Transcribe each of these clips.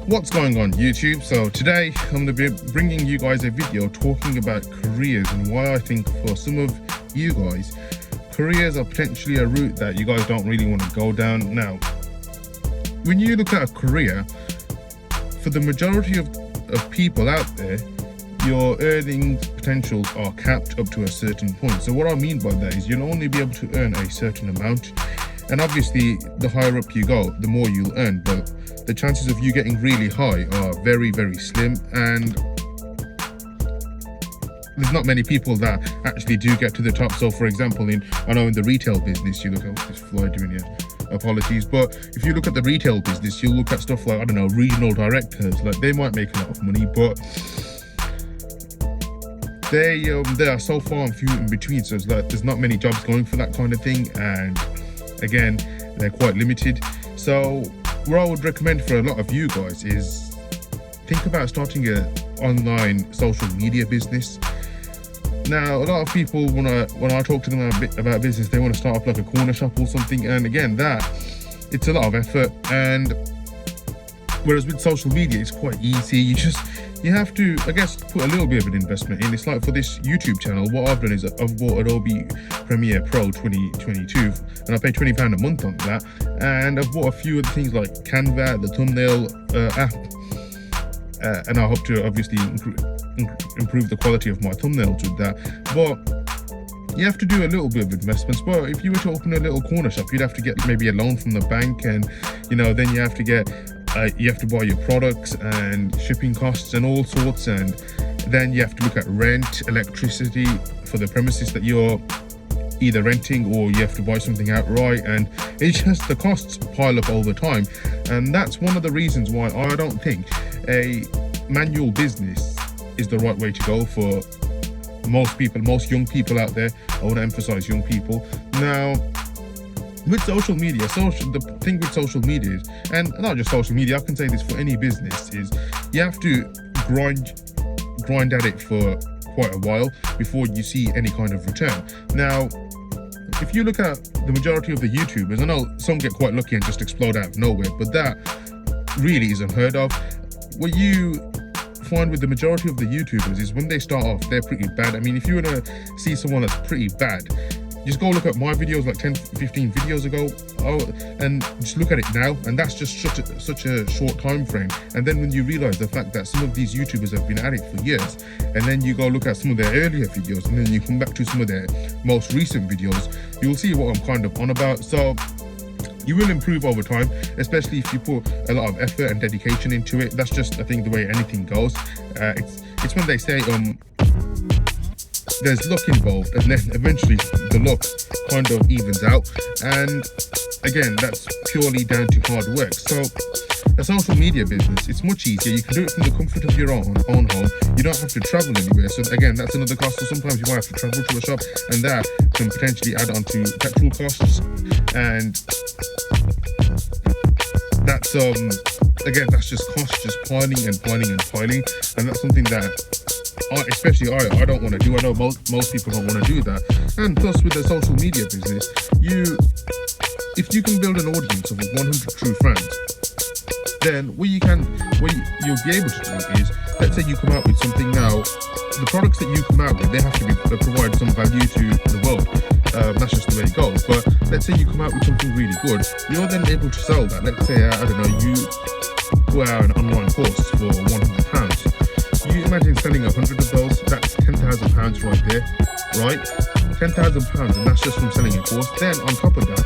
What's going on YouTube? So today I'm going to be bringing you guys a video talking about careers and why I think for some of you guys, careers are potentially a route that you guys don't really want to go down. Now, when you look at a career, for the majority of people out there, your earning potentials are capped up to a certain point. So what I mean by that is you'll only be able to earn a certain amount. And obviously, the higher up you go, the more you'll earn. But the chances of you getting really high are very, very slim. And there's not many people that actually do get to the top. So for example, I know in the retail business, you look at this fly doing here. Apologies, but if you look at the retail business, you'll look at stuff like, I don't know, regional directors. Like, they might make a lot of money, but they are so far and few in between. So it's like there's not many jobs going for that kind of thing, and again, they're quite limited. So what I would recommend for a lot of you guys is think about starting an online social media business. Now, a lot of people, when I talk to them about business, they want to start off like a corner shop or something, and again, it's a lot of effort. And whereas with social media, it's quite easy. You have to, I guess, put a little bit of an investment in. It's like for this YouTube channel, what I've done is I've bought Adobe Premiere Pro 2022, and I pay £20 a month on that. And I've bought a few other things like Canva, the thumbnail app, and I hope to obviously improve the quality of my thumbnails with that. But you have to do a little bit of investments. But if you were to open a little corner shop, you'd have to get maybe a loan from the bank, and then you have to buy your products and shipping costs and all sorts, and then you have to look at rent, electricity for the premises that you're either renting, or you have to buy something outright, and it's just the costs pile up over time. And that's one of the reasons why I don't think a manual business is the right way to go for most people, most young people out there. I want to emphasize young people. Now, with social media, the thing with social media is, and not just social media, I can say this for any business, is you have to grind at it for quite a while before you see any kind of return. Now, if you look at the majority of the YouTubers, I know some get quite lucky and just explode out of nowhere, but that really is unheard of. What you find with the majority of the YouTubers is when they start off, they're pretty bad. I mean, if you were to see someone that's pretty bad, just go look at my videos like 10, 15 videos ago, and just look at it now, and that's just such a short time frame. And then when you realize the fact that some of these YouTubers have been at it for years, and then you go look at some of their earlier videos, and then you come back to some of their most recent videos, you'll see what I'm kind of on about. So you will improve over time, especially if you put a lot of effort and dedication into it. That's just, I think, the way anything goes. It's when they say there's luck involved, and then eventually the luck kind of evens out. And again, that's purely down to hard work. So a social media business, it's much easier. You can do it from the comfort of your own home. You don't have to travel anywhere. So again, that's another cost. So sometimes you might have to travel to a shop, and that can potentially add on to petrol costs. And that's again, that's just costs just piling and piling and piling. And that's something that I don't want to do. I know most people don't want to do that. And plus, with the social media business, if you can build an audience of 100 true fans, then what you'll be able to do is, let's say you come out with something now, the products that you come out with, they have to provide some value to the world. That's just the way it goes. But let's say you come out with something really good, you're then able to sell that. Let's say, I don't know, you put out an online course for £100. You imagine selling 100 of those, that's £10,000 right there, right? £10,000, and that's just from selling a course. Then on top of that,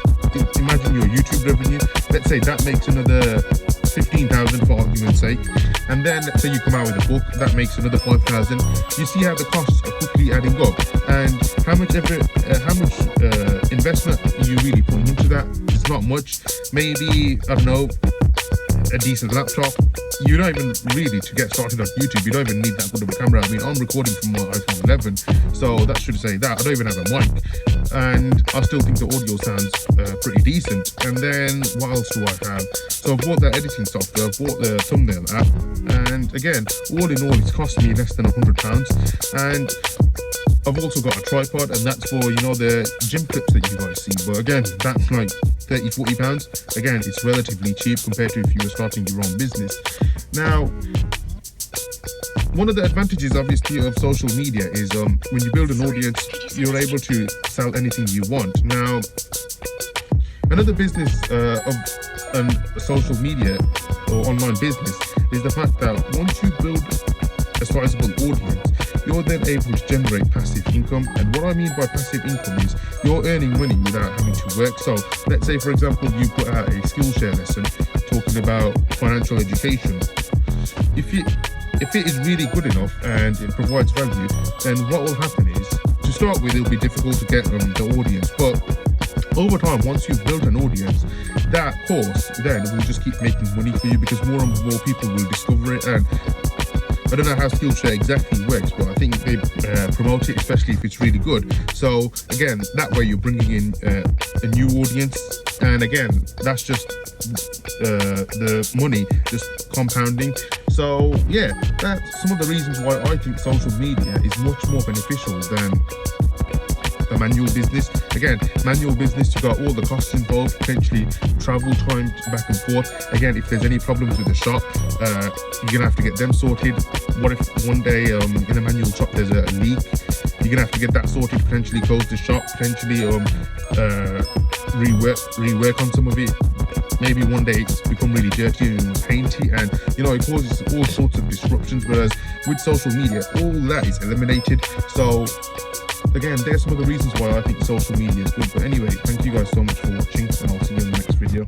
imagine your YouTube revenue. Let's say that makes another 15,000 for argument's sake, and then let's say you come out with a book that makes another 5,000. You see how the costs are quickly adding up, and how much investment you really put into that. It's not much. Maybe, I don't know, a decent laptop. You don't even really, to get started on YouTube, you don't even need that good of a camera. I mean, I'm recording from my iPhone 11, so that should say that. I don't even have a mic, and I still think the audio sounds pretty decent. And then what else do I have? So I've bought the editing software, I've bought the thumbnail app, and again, all in all, it's cost me less than £100. And I've also got a tripod, and that's for, you know, the gym clips that you guys see. But again, that's like 30-40 pounds. Again, it's relatively cheap compared to if you were starting your own business. Now, one of the advantages, obviously, of social media is when you build an audience, you're able to sell anything you want. Now, another business of a social media or online business is the fact that once you build a sizable audience, you're then able to generate passive income. And what I mean by passive income is you're earning money without having to work. So let's say, for example, you put out a Skillshare lesson talking about financial education. If it is really good enough and it provides value, then what will happen is, to start with, it'll be difficult to get the audience. But over time, once you've built an audience, that course then will just keep making money for you, because more and more people will discover it. And I don't know how Skillshare exactly works, but I think they promote it, especially if it's really good. So again, that way you're bringing in a new audience, and again, that's just the money just compounding. So yeah, that's some of the reasons why I think social media is much more beneficial than a manual business. Again, manual business, you got all the costs involved, potentially travel time back and forth. Again, if there's any problems with the shop, you're gonna have to get them sorted. What if one day in a manual shop there's a leak? You're gonna have to get that sorted, potentially close the shop, potentially rework on some of it. Maybe one day it's become really dirty and painty, and you know, it causes all sorts of disruptions. Whereas with social media, all that is eliminated. So again, there's some of the reasons why I think social media is good. But anyway, thank you guys so much for watching, and I'll see you in the next video.